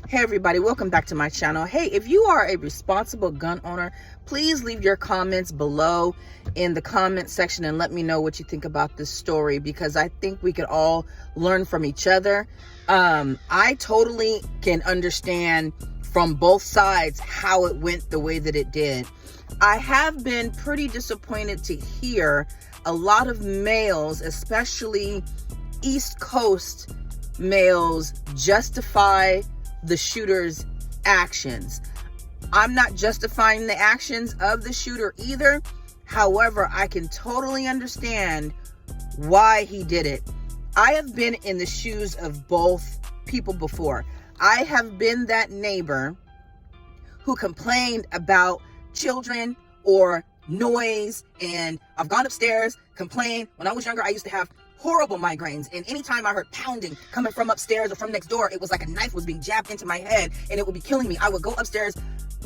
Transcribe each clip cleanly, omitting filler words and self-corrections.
Hey everybody, welcome back to my channel. Hey, if you are a responsible gun owner, please leave your comments below in the comment section and let me know what you think about this story, because I think we could all learn from each other. I totally can understand from both sides how it went the way that it did. I have been pretty disappointed to hear a lot of males, especially East Coast males, justify the shooter's actions. I'm not justifying the actions of the shooter either. However, I can totally understand why he did it. I have been in the shoes of both people before. I have been that neighbor who complained about children or noise, and I've gone upstairs, complained. When I was younger, I used to have horrible migraines, and anytime I heard pounding coming from upstairs or from next door, it was like a knife was being jabbed into my head and it would be killing me. I would go upstairs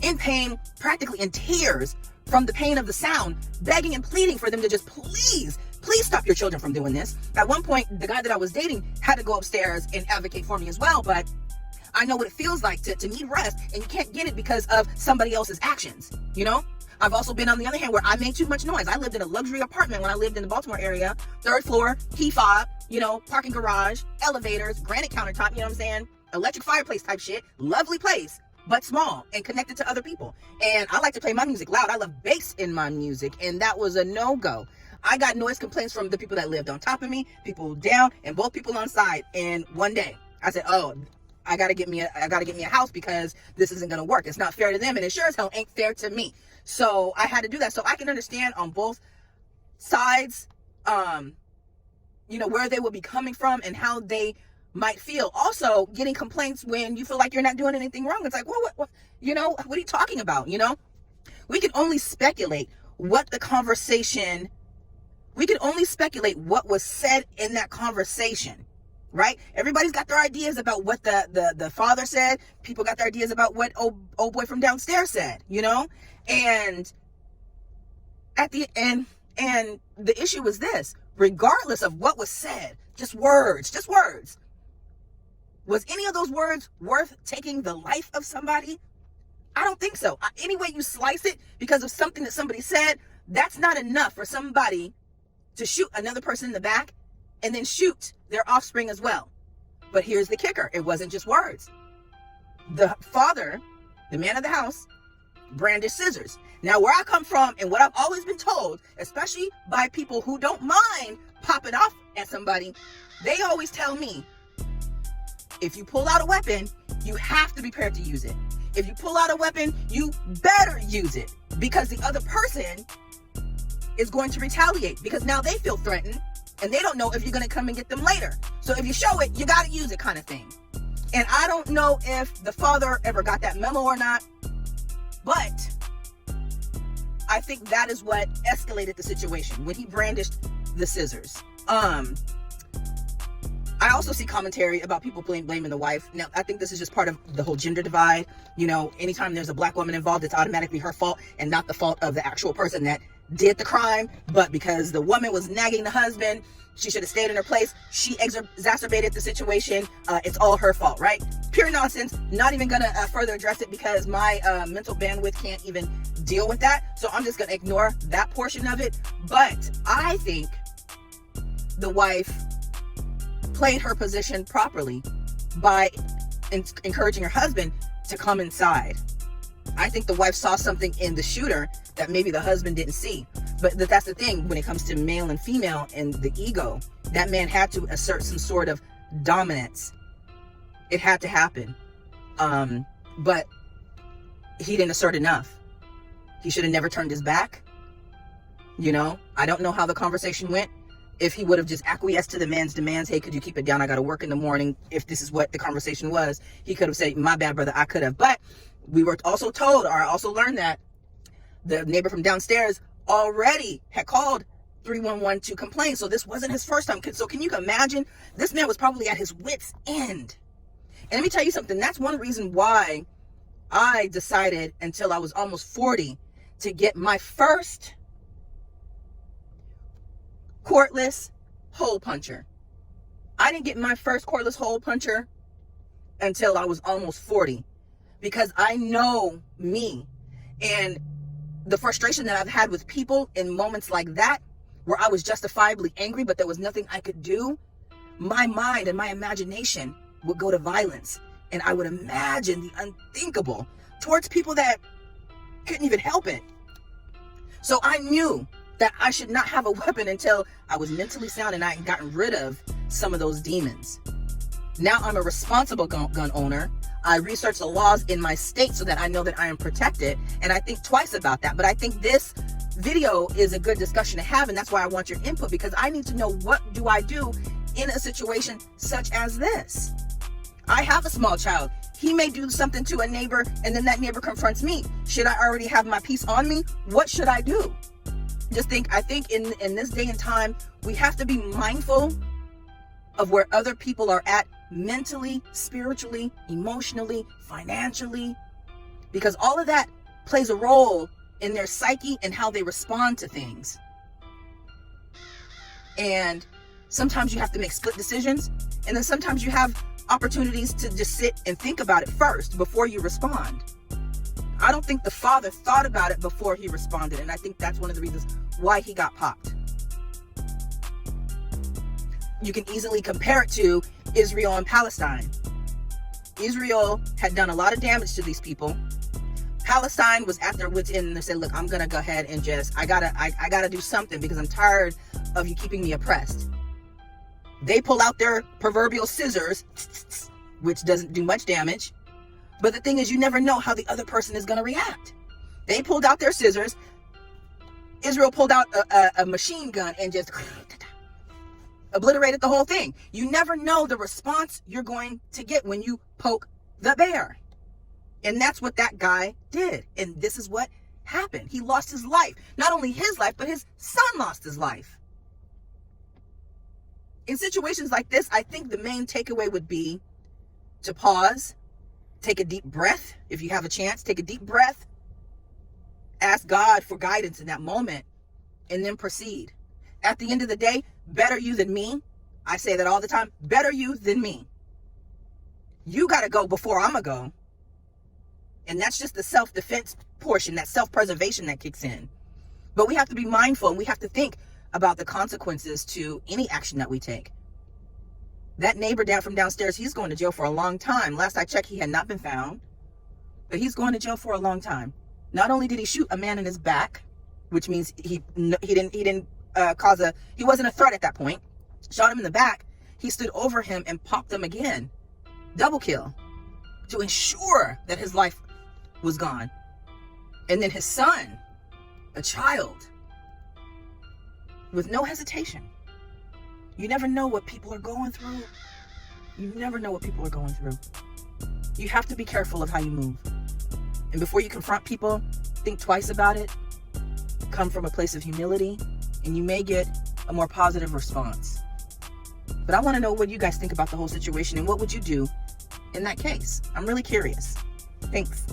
in pain, practically in tears from the pain of the sound, begging and pleading for them to just please stop your children from doing this. At one point, the guy that I was dating had to go upstairs and advocate for me as well, but I know what it feels like to need rest, and you can't get it because of somebody else's actions, you know? I've also been on the other hand where I made too much noise. I lived in a luxury apartment when I lived in the Baltimore area, 3rd floor, key fob, parking garage, elevators, granite countertop, you know what I'm saying? Electric fireplace type shit, lovely place, but small and connected to other people. And I like to play my music loud. I love bass in my music, and that was a no-go. I got noise complaints from the people that lived on top of me, people down, and both people on side. And one day I said, oh, I gotta get me a house because this isn't gonna work. It's not fair to them, and it sure as hell ain't fair to me. So I had to do that. So I can understand on both sides, where they will be coming from and how they might feel. Also, getting complaints when you feel like you're not doing anything wrong. It's like, well, what are you talking about? We can only speculate what was said in that conversation. Right? Everybody's got their ideas about what the father said. People got their ideas about what old boy from downstairs said, and at the end, and the issue was this: regardless of what was said, just words, was any of those words worth taking the life of somebody? I don't think so. Any way you slice it, because of something that somebody said, that's not enough for somebody to shoot another person in the back and then shoot their offspring as well. But here's the kicker. It wasn't just words. The father, the man of the house, brandished scissors. Now, where I come from and what I've always been told, especially by people who don't mind popping off at somebody, they always tell me, if you pull out a weapon, you have to be prepared to use it. If you pull out a weapon, you better use it, because the other person is going to retaliate, because now they feel threatened and they don't know if you're going to come and get them later. So if you show it, you got to use it, kind of thing. And I don't know if the father ever got that memo or not, but I think that is what escalated the situation when he brandished the scissors. I also see commentary about people blaming the wife. Now, I think this is just part of the whole gender divide. Anytime there's a black woman involved, it's automatically her fault and not the fault of the actual person that did the crime. But because the woman was nagging the husband, she should have stayed in her place. She exacerbated the situation. It's all her fault, right? Pure nonsense. Not even gonna further address it because my mental bandwidth can't even deal with that. So I'm just gonna ignore that portion of it. But I think the wife played her position properly by encouraging her husband to come inside. I think the wife saw something in the shooter that maybe the husband didn't see. But that's the thing when it comes to male and female and the ego. That man had to assert some sort of dominance. It had to happen. But he didn't assert enough. He should have never turned his back. I don't know how the conversation went. If he would have just acquiesced to the man's demands, hey, could you keep it down? I got to work in the morning. If this is what the conversation was, he could have said, my bad, brother, I could have. But we were also told, or I also learned, that the neighbor from downstairs already had called 311 to complain. So this wasn't his first time. So can you imagine? This man was probably at his wit's end. And let me tell you something. That's one reason why I decided until I was almost 40 to get my first cordless hole puncher. I didn't get my first cordless hole puncher until I was almost 40, because I know me and the frustration that I've had with people in moments like that, where I was justifiably angry, but there was nothing I could do. My mind and my imagination would go to violence, and I would imagine the unthinkable towards people that couldn't even help it. So I knew that I should not have a weapon until I was mentally sound and I had gotten rid of some of those demons. Now I'm a responsible gun owner. I research the laws in my state so that I know that I am protected, and I think twice about that. But I think this video is a good discussion to have, and that's why I want your input, because I need to know, what do I do in a situation such as this? I have a small child. He may do something to a neighbor, and then that neighbor confronts me. Should I already have my piece on me? What should I do? I think in this day and time, we have to be mindful of where other people are at mentally, spiritually, emotionally, financially, because all of that plays a role in their psyche and how they respond to things. And sometimes you have to make split decisions, and then sometimes you have opportunities to just sit and think about it first before you respond. I don't think the father thought about it before he responded, and I think that's one of the reasons why he got popped. You can easily compare it to Israel and Palestine. Israel had done a lot of damage to these people. Palestine was at their wits' end, and they said, look, I'm gonna go ahead and I gotta do something, because I'm tired of you keeping me oppressed. They pull out their proverbial scissors, which doesn't do much damage. But the thing is, you never know how the other person is gonna react. They pulled out their scissors. Israel pulled out a machine gun and just obliterated the whole thing. You never know the response you're going to get when you poke the bear. And that's what that guy did. And this is what happened. He lost his life. Not only his life, but his son lost his life. In situations like this, I think the main takeaway would be to pause, take a deep breath. If you have a chance, take a deep breath. Ask God for guidance in that moment, and then proceed. At the end of the day, better you than me. I say that all the time. Better you than me. You got to go before I'm going to go. And that's just the self-defense portion, that self-preservation that kicks in. But we have to be mindful, and we have to think about the consequences to any action that we take. That neighbor down from downstairs, he's going to jail for a long time. Last I checked, he had not been found, but he's going to jail for a long time. Not only did he shoot a man in his back, which means he wasn't a threat at that point. Shot him in the back. He stood over him and popped him again. Double kill, to ensure that his life was gone. And then his son, a child, with no hesitation. You never know what people are going through. You never know what people are going through. You have to be careful of how you move. And before you confront people, think twice about it. Come from a place of humility, and you may get a more positive response. But I want to know what you guys think about the whole situation, and what would you do in that case? I'm really curious. Thanks.